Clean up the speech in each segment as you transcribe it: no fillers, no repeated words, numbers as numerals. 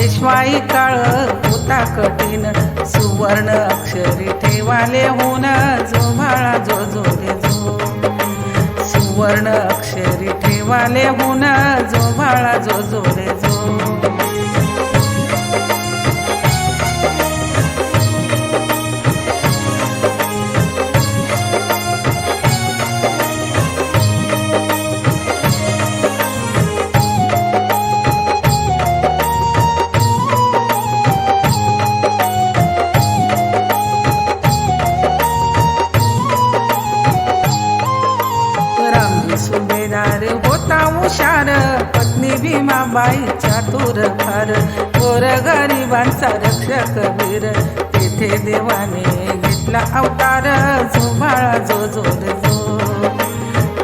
पेशवाई काळ होता कठीण, सुवर्ण अक्षरी ठेवाले होऊन जो बाळा जो जो रे जो. सुवर्ण अक्षरी ठेवाले होऊन जो बाळा जो जो रे जो. सुभेदार होता हुशार, पत्नी भीमाबाई चातुर फार, गोरगरिबांचा रक्षक वीर, तेथे देवाने घेतला अवतार जो बाळा जो जो रे जो.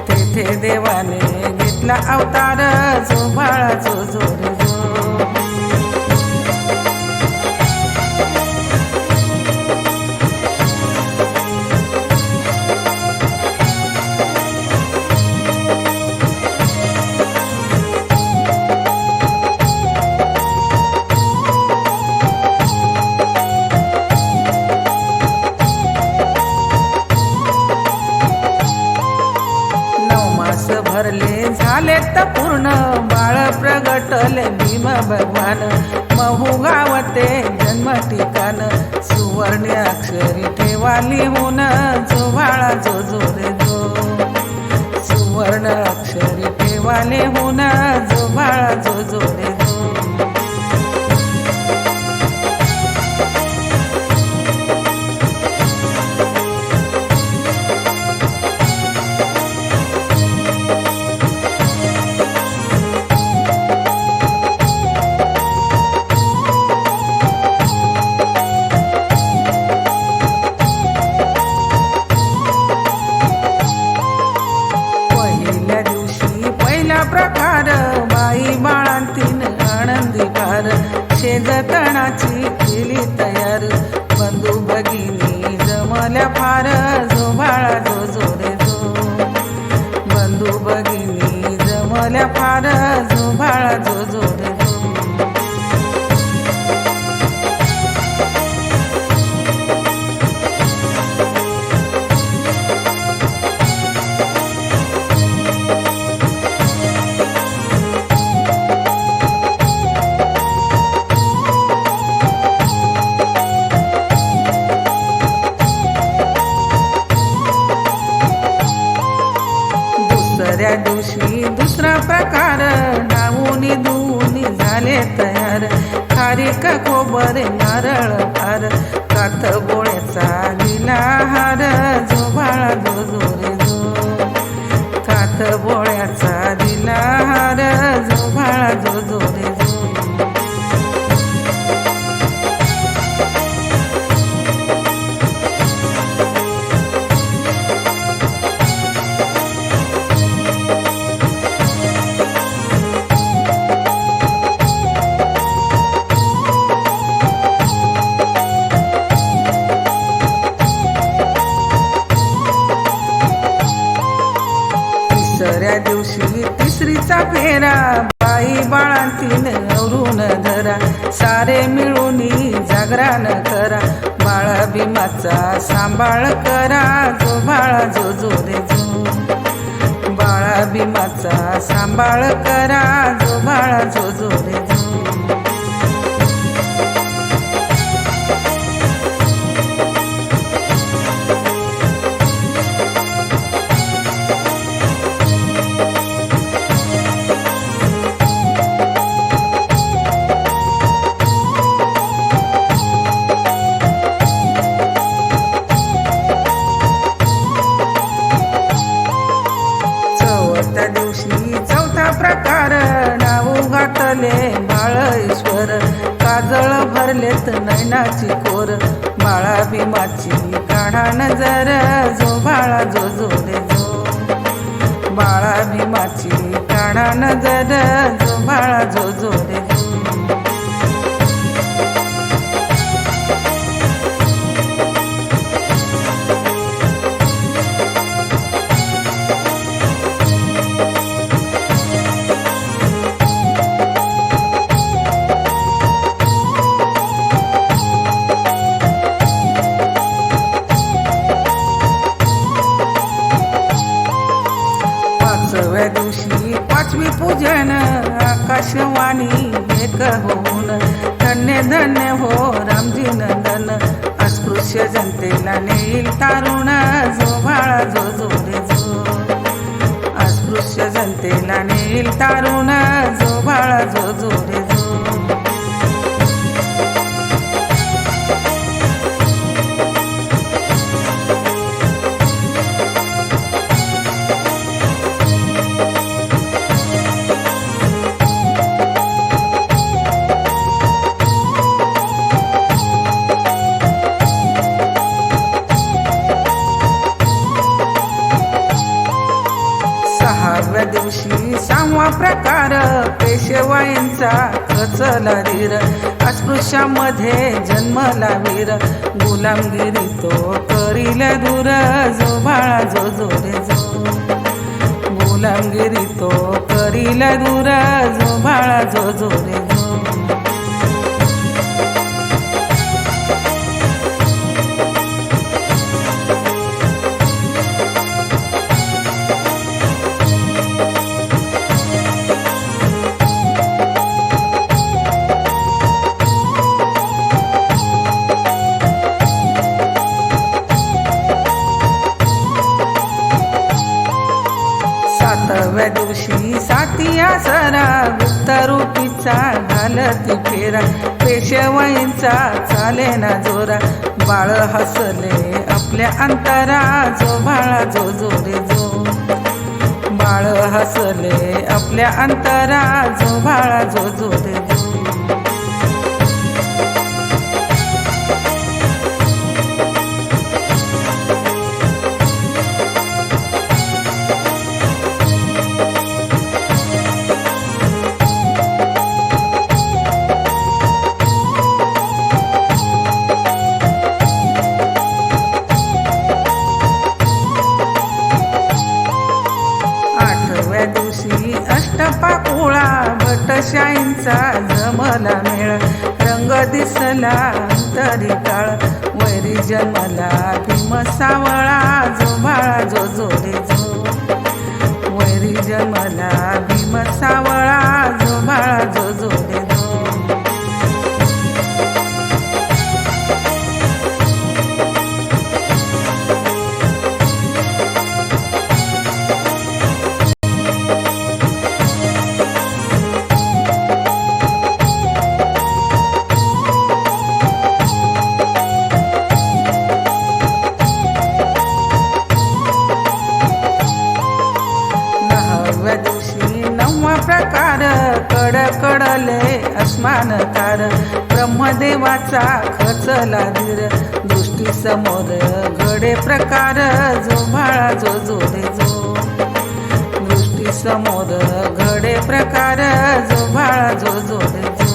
तेथे देवाने घेतला अवतार जो बाळा जो जो रे जो. भरले झाले तर पूर्ण, बाळ प्रगटले भीम भगवान, महू गावते जन्म ठिकाण, सुवर्ण अक्षरी ठेवाली होऊन जो बाळा जो जो रे जो. सुवर्ण अक्षरी ठेवाले होऊन जो बाळा जो जो रे जो. प्रकार बाई बाळांतीन आनंदी फार, शेजतणाची केली तयार, बंधू भगिनी जमल्या फार जो बाळा जो जो रे जो. बंधू भगिनी जमल्या फार जो बाळा जो जो रे जो. दुसऱ्या दिवशी दुसरा प्रकार, डाऊनी दुनी झाले तयार, खारीक खोबरे नारळ फार, कात बोळ्याचा दिला हार जो बाळा जो जो रे जो. कात बोळ्याचा दिला हार जो बाळा जो जो रे जो. तिसऱ्या दिवशी तिसरीचा फेरा, बाई बाळांतीन आवरून धरा, सारे मिळून जागरण करा, बाळा भीमाचा सांभाळ करा जो बाळा जो जो रे जो. बाळा भीमाचा सांभाळ करा जो बाळा जो जो रे जो. चौथा प्रकार, नाव घातले बाळ ईश्वर, काजळ भरलेत नैनाची कोर, बाळा भीमाची काढा नजर जो बाळा जो जो रे जो. बाळा भीमाची काढा नजर जो बाळा जो जो रे जो. आकाशवाणी एक होऊन धन्य धन्य हो रामजी नंदन अस्पृश्य जनतेला नेईल तारुण जो बाळा जो जो रे जो अस्पृश्य जनतेला नेईल तारुण जो बाळा जो जो रे जो सहाव्या दिवशी सहावा प्रकार पेशवाईंचा खचला धीर अस्पृश्यामध्ये जन्मला वीर गुलामगिरी तो करील दूर जो बाळा जो जो रे जो गुलामगिरी तो करील दूर जो बाळा जो जो रे जो सातव्या दिवशी सातिया सरा गुप्तरूपीचा घालती फेरा पेशवाईंचा चाले ना जोरा बाळ हसले आपल्या अंतरा जो बाळा जो जो रे जो बाळ हसले आपल्या अंतरा जो बाळा जो जो रे जो अष्टपाकुळा भटशाईंचा जमला मेळ रंग दिसला तरी काळ वैरी जन्मला भीम सावळा जो बाळा जो जो रे जो वैरी जन्मला भीम सावळा जो बाळा जो जो रे जो प्रकार कडकडले अस्मानकार ब्रह्मदेवाचा खचला धीर दृष्टी समोर घडे प्रकार जो बाळा जो जो रे जो दृष्टी समोर घडे प्रकार जो बाळा जो जो रे जो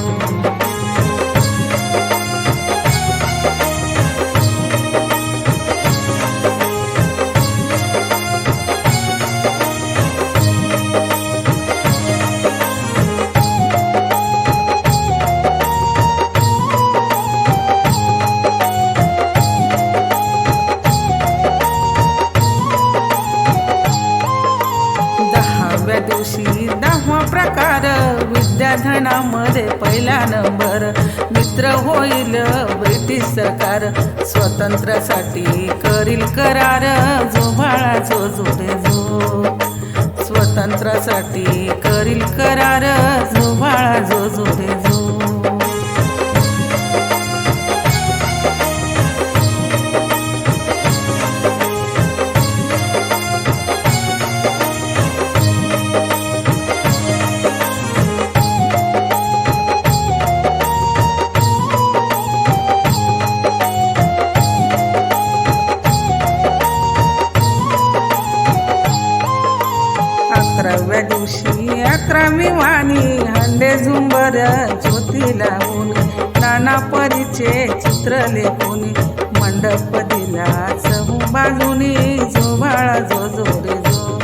दिवशी दहावा प्रकार विद्याधनामध्ये पहिला नंबर मित्र होईल ब्रिटिश सरकार स्वतंत्रासाठी करील करार जो बाळा जो जो रे जो स्वतंत्रासाठी करील करार जो बाळा जो जो रे जो अकराव्या दिवशी अकरावी वाणी हंडे झुंबर ज्योती लावून नाना परीचे चित्र लेखून मंडप दिला चहू बाजूनी जो बाळा जो जो रे जो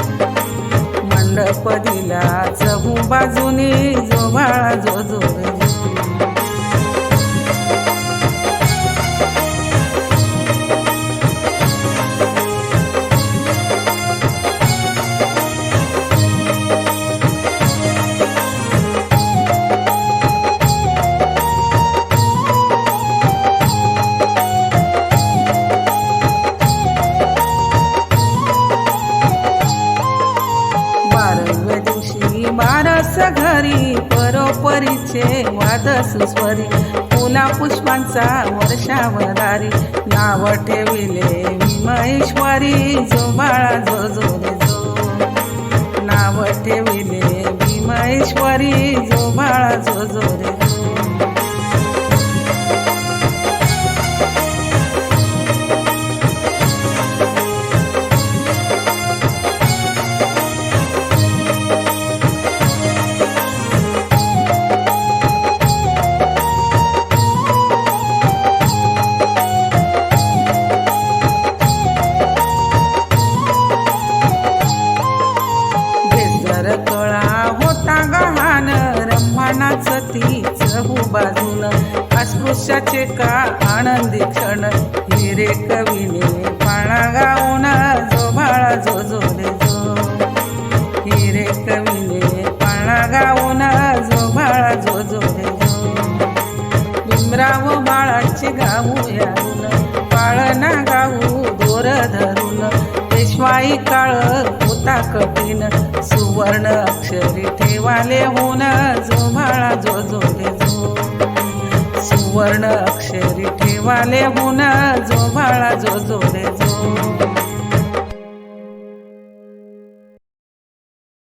मंडप दिला चहू बाजूनी जो बाळा जो जो रे जो वाजत सुस्वरी फुला पुष्पांचा वर्षावदारी नाव ठेविले मी महेश्वरी जो बाळा जो जो रे जो नाव ठेविले मी महेश्वरी जो बाळा जो जो रे जो कळा होता गहान रंभानाच तीच बाजून अस्पृश्याचे का आनंदी क्षण हिरे कवीने पाळा गाऊन जो बाळा जो जो रे जो हिरे कवीने पाळा गाऊन जो बाळा जो जो रे जो भीमराव बाळाचे गाऊ यारून पाळणा गाऊ दोर धरून पेशवाई काळ होता कठीण सुवर्ण अक्षरी ठेवाले होन जो बाळा जो जो रे जो सुवर्ण अक्षरी ठेवाले होन जो बाळा जो जो रे जो